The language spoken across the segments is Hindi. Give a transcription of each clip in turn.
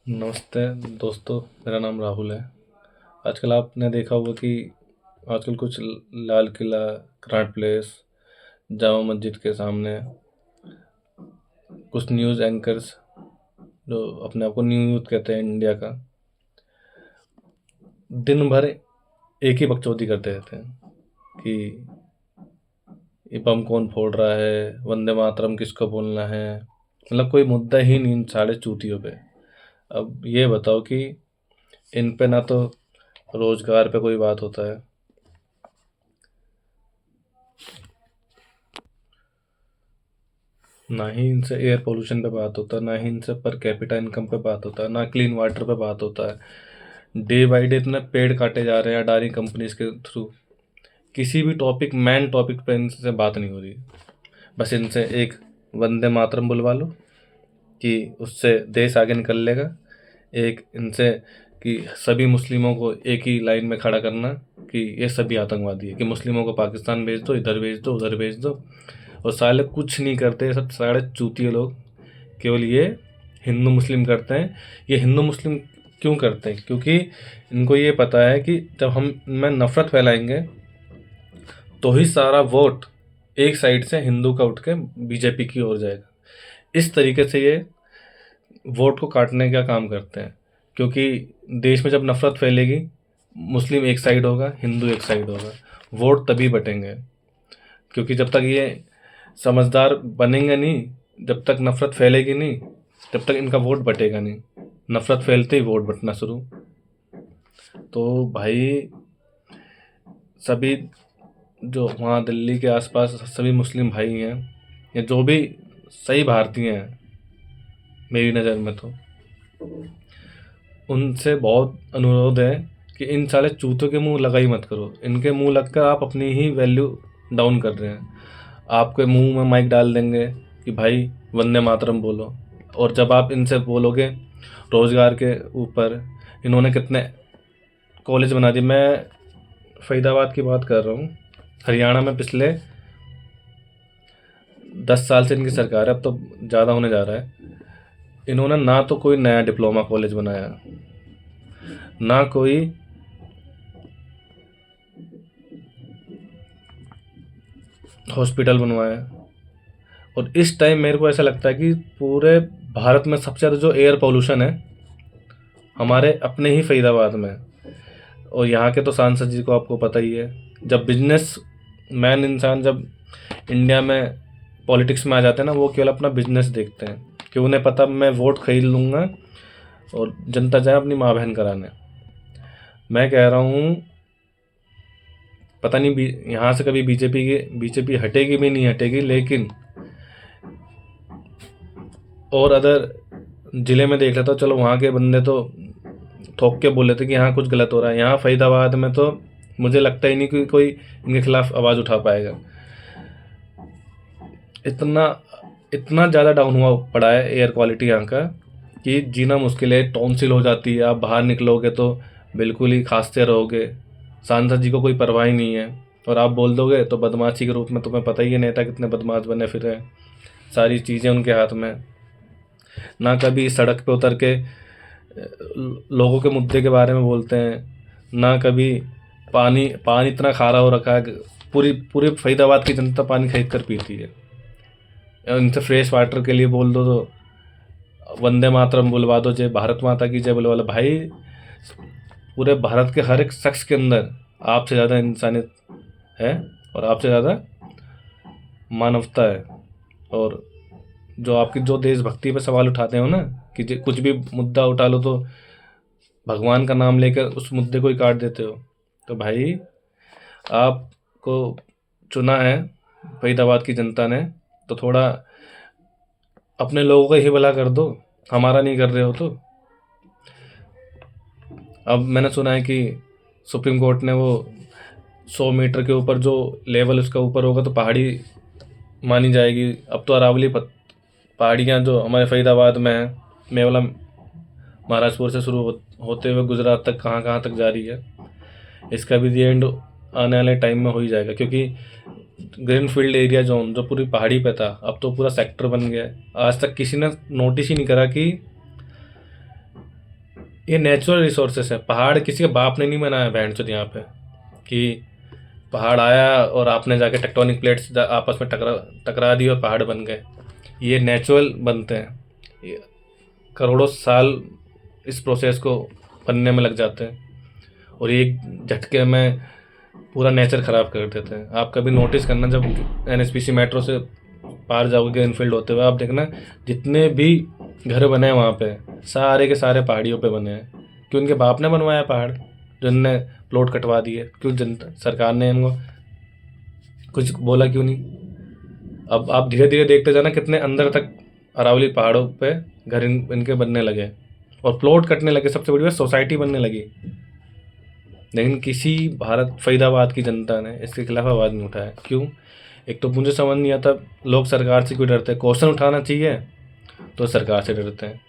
नमस्ते दोस्तों, मेरा नाम राहुल है। आजकल आपने देखा होगा कि आजकल कुछ लाल किला, कनॉट प्लेस, जामा मस्जिद के सामने कुछ न्यूज़ एंकर्स जो अपने आप को न्यूज़ कहते हैं इंडिया का, दिन भर एक ही बकचोदी करते रहते हैं कि ये बम कौन फोड़ रहा है, वंदे मातरम किसको बोलना है। मतलब कोई मुद्दा ही नहीं इन साढ़े चूतियों पे। अब ये बताओ कि इन पे ना तो रोजगार पे कोई बात होता है, ना ही इनसे एयर पोल्यूशन पे बात होता है, ना ही इनसे पर कैपिटा इनकम पे बात होता है, ना क्लीन वाटर पे बात होता है। डे बाई डे इतने पेड़ काटे जा रहे हैं अडानी कंपनीज के थ्रू। किसी भी टॉपिक, मैन टॉपिक पे इनसे बात नहीं हो रही। बस इनसे एक वंदे मातरम बुलवा लो कि उससे देश आगे निकल लेगा। एक इनसे कि सभी मुस्लिमों को एक ही लाइन में खड़ा करना कि ये सभी आतंकवादी है, कि मुस्लिमों को पाकिस्तान भेज दो, इधर भेज दो, उधर भेज दो। और साले कुछ नहीं करते, सब साढ़े चूतिए लोग। केवल ये हिंदू मुस्लिम करते हैं। ये हिंदू मुस्लिम क्यों करते हैं? क्योंकि इनको ये पता है कि जब हम इनमें नफरत फैलाएंगे तो ही सारा वोट एक साइड से हिंदू का उठ के बीजेपी की ओर जाएगा। इस तरीके से ये वोट को काटने का काम करते हैं। क्योंकि देश में जब नफरत फैलेगी, मुस्लिम एक साइड होगा, हिंदू एक साइड होगा, वोट तभी बटेंगे। क्योंकि जब तक ये समझदार बनेंगे नहीं, जब तक नफरत फैलेगी नहीं, तब तक इनका वोट बटेगा नहीं। नफरत फैलते ही वोट बटना शुरू। तो भाई, सभी जो वहाँ दिल्ली के आसपास सभी मुस्लिम भाई हैं, या जो भी सही भारतीय हैं मेरी नज़र में, तो उनसे बहुत अनुरोध है कि इन साले चूतों के मुंह लगा ही मत करो। इनके मुंह लगकर आप अपनी ही वैल्यू डाउन कर रहे हैं। आपके मुंह में माइक डाल देंगे कि भाई वंदे मातरम बोलो, और जब आप इनसे बोलोगे रोज़गार के ऊपर, इन्होंने कितने कॉलेज बना दिए। मैं फरीदाबाद की बात कर रहा हूँ। हरियाणा में पिछले 10 साल से इनकी सरकार है, अब तो ज़्यादा होने जा रहा है। इन्होंने ना तो कोई नया डिप्लोमा कॉलेज बनाया, ना कोई हॉस्पिटल बनवाया। और इस टाइम मेरे को ऐसा लगता है कि पूरे भारत में सबसे ज़्यादा जो एयर पोल्यूशन है हमारे अपने ही फरीदाबाद में है। और यहाँ के तो सांसद जी को आपको पता ही है, जब बिजनेस मैन इंसान जब इंडिया में पॉलिटिक्स में आ जाते हैं ना, वो केवल अपना बिजनेस देखते हैं कि उन्हें पता मैं वोट खरीद लूँगा और जनता जाए अपनी माँ बहन कराने। मैं कह रहा हूँ, पता नहीं यहाँ से कभी बीजेपी हटेगी भी नहीं हटेगी, लेकिन और अदर ज़िले में देख लेता हूँ, चलो वहाँ के बंदे तो ठोक के बोल लेते कि यहाँ कुछ गलत हो रहा है। यहाँ फरीदाबाद में तो मुझे लगता ही नहीं कि कोई इनके खिलाफ आवाज़ उठा पाएगा। इतना इतना ज़्यादा डाउन हुआ पड़ा है एयर क्वालिटी यहाँ का कि जीना मुश्किल है। टॉन्सिल हो जाती है, आप बाहर निकलोगे तो बिल्कुल ही खांसते रहोगे। सांसद जी को कोई परवाह ही नहीं है, और आप बोल दोगे तो बदमाशी के रूप में, तुम्हें पता ही है नेता कितने बदमाश बने फिर हैं। सारी चीज़ें उनके हाथ में। ना कभी सड़क पे उतर के लोगों के मुद्दे के बारे में बोलते हैं, ना कभी पानी पानी इतना खारा हो रखा है कि पूरी पूरी फरीदाबाद की जनता पानी खरीद कर पीती है। इनसे फ्रेश वाटर के लिए बोल दो तो वंदे मातरम बुलवा दो, जय भारत माता की जय बुलवा लो। भाई, पूरे भारत के हर एक शख्स के अंदर आपसे ज़्यादा इंसानियत है और आपसे ज़्यादा मानवता है। और जो आपकी जो देशभक्ति पे सवाल उठाते हो ना, कि कुछ भी मुद्दा उठा लो तो भगवान का नाम लेकर उस मुद्दे को ही काट देते हो। तो भाई, आपको चुना है फरीदाबाद की जनता ने, तो थोड़ा अपने लोगों का ही भला कर दो, हमारा नहीं कर रहे हो तो। अब मैंने सुना है कि सुप्रीम कोर्ट ने वो 100 मीटर के ऊपर जो लेवल उसका ऊपर होगा तो पहाड़ी मानी जाएगी। अब तो अरावली पहाड़ियाँ जो हमारे फरीदाबाद में है, मेवला महाराजपुर से शुरू होते हुए गुजरात तक कहाँ कहाँ तक जा रही है, इसका भी दी एंड आने वाले टाइम में हो ही जाएगा। क्योंकि ग्रीन फील्ड एरिया जोन जो पूरी पहाड़ी पे था, अब तो पूरा सेक्टर बन गया है। आज तक किसी ने नोटिस ही नहीं करा कि ये नेचुरल रिसोर्सेस है। पहाड़ किसी के बाप ने नहीं बनाया बैंड चो यहाँ पे कि पहाड़ आया और आपने जाके टेक्टोनिक प्लेट्स आपस में टकरा टकरा दी और पहाड़ बन गए। ये नेचुरल बनते हैं। ये करोड़ों साल इस प्रोसेस को बनने में लग जाते हैं और एक झटके में पूरा नेचर ख़राब कर देते हैं। आप कभी नोटिस करना, जब एनएचपीसी मेट्रो से पार जाओगे ग्रीनफील्ड होते हुए, आप देखना जितने भी घर बने हैं वहाँ पे सारे के सारे पहाड़ियों पे बने हैं। क्यों? उनके बाप ने बनवाया पहाड़, जो इनने प्लॉट कटवा दिए। क्यों? जनता सरकार ने इनको कुछ बोला क्यों नहीं? अब आप धीरे धीरे देखते जाना कितने अंदर तक अरावली पहाड़ों पे घर इनके बनने लगे और प्लॉट कटने लगे। सबसे बड़ी बात, सोसाइटी बनने लगी। लेकिन किसी भारत फरीदाबाद की जनता ने इसके खिलाफ आवाज़ नहीं उठाया। क्यों? एक तो मुझे समझ नहीं आता लोग सरकार से क्यों डरते हैं। क्वेश्चन उठाना चाहिए तो सरकार से डरते हैं।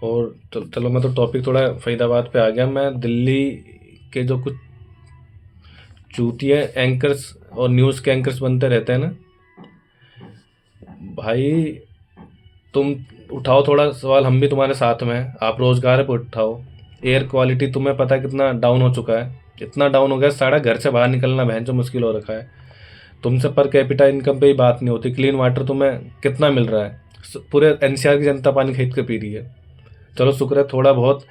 और चलो मैं तो टॉपिक थोड़ा फरीदाबाद पे आ गया। मैं दिल्ली के जो कुछ चूतिया एंकर्स और न्यूज़ के एंकर्स बनते रहते हैं ना भाई, तुम उठाओ थोड़ा सवाल, हम भी तुम्हारे साथ में हैं। आप रोजगार पे उठाओ। एयर क्वालिटी तुम्हें पता है कितना डाउन हो चुका है? इतना डाउन हो गया सारा घर से बाहर निकलना बहन जो मुश्किल हो रखा है। तुमसे पर कैपिटा इनकम पे ही बात नहीं होती। क्लीन वाटर तुम्हें कितना मिल रहा है? पूरे एनसीआर की जनता पानी खरीद के पी रही है। चलो शुक्र है थोड़ा बहुत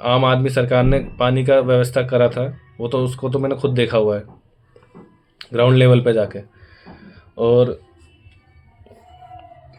आम आदमी सरकार ने पानी का व्यवस्था करा था, वो तो उसको तो मैंने खुद देखा हुआ है ग्राउंड लेवल पे जाके। और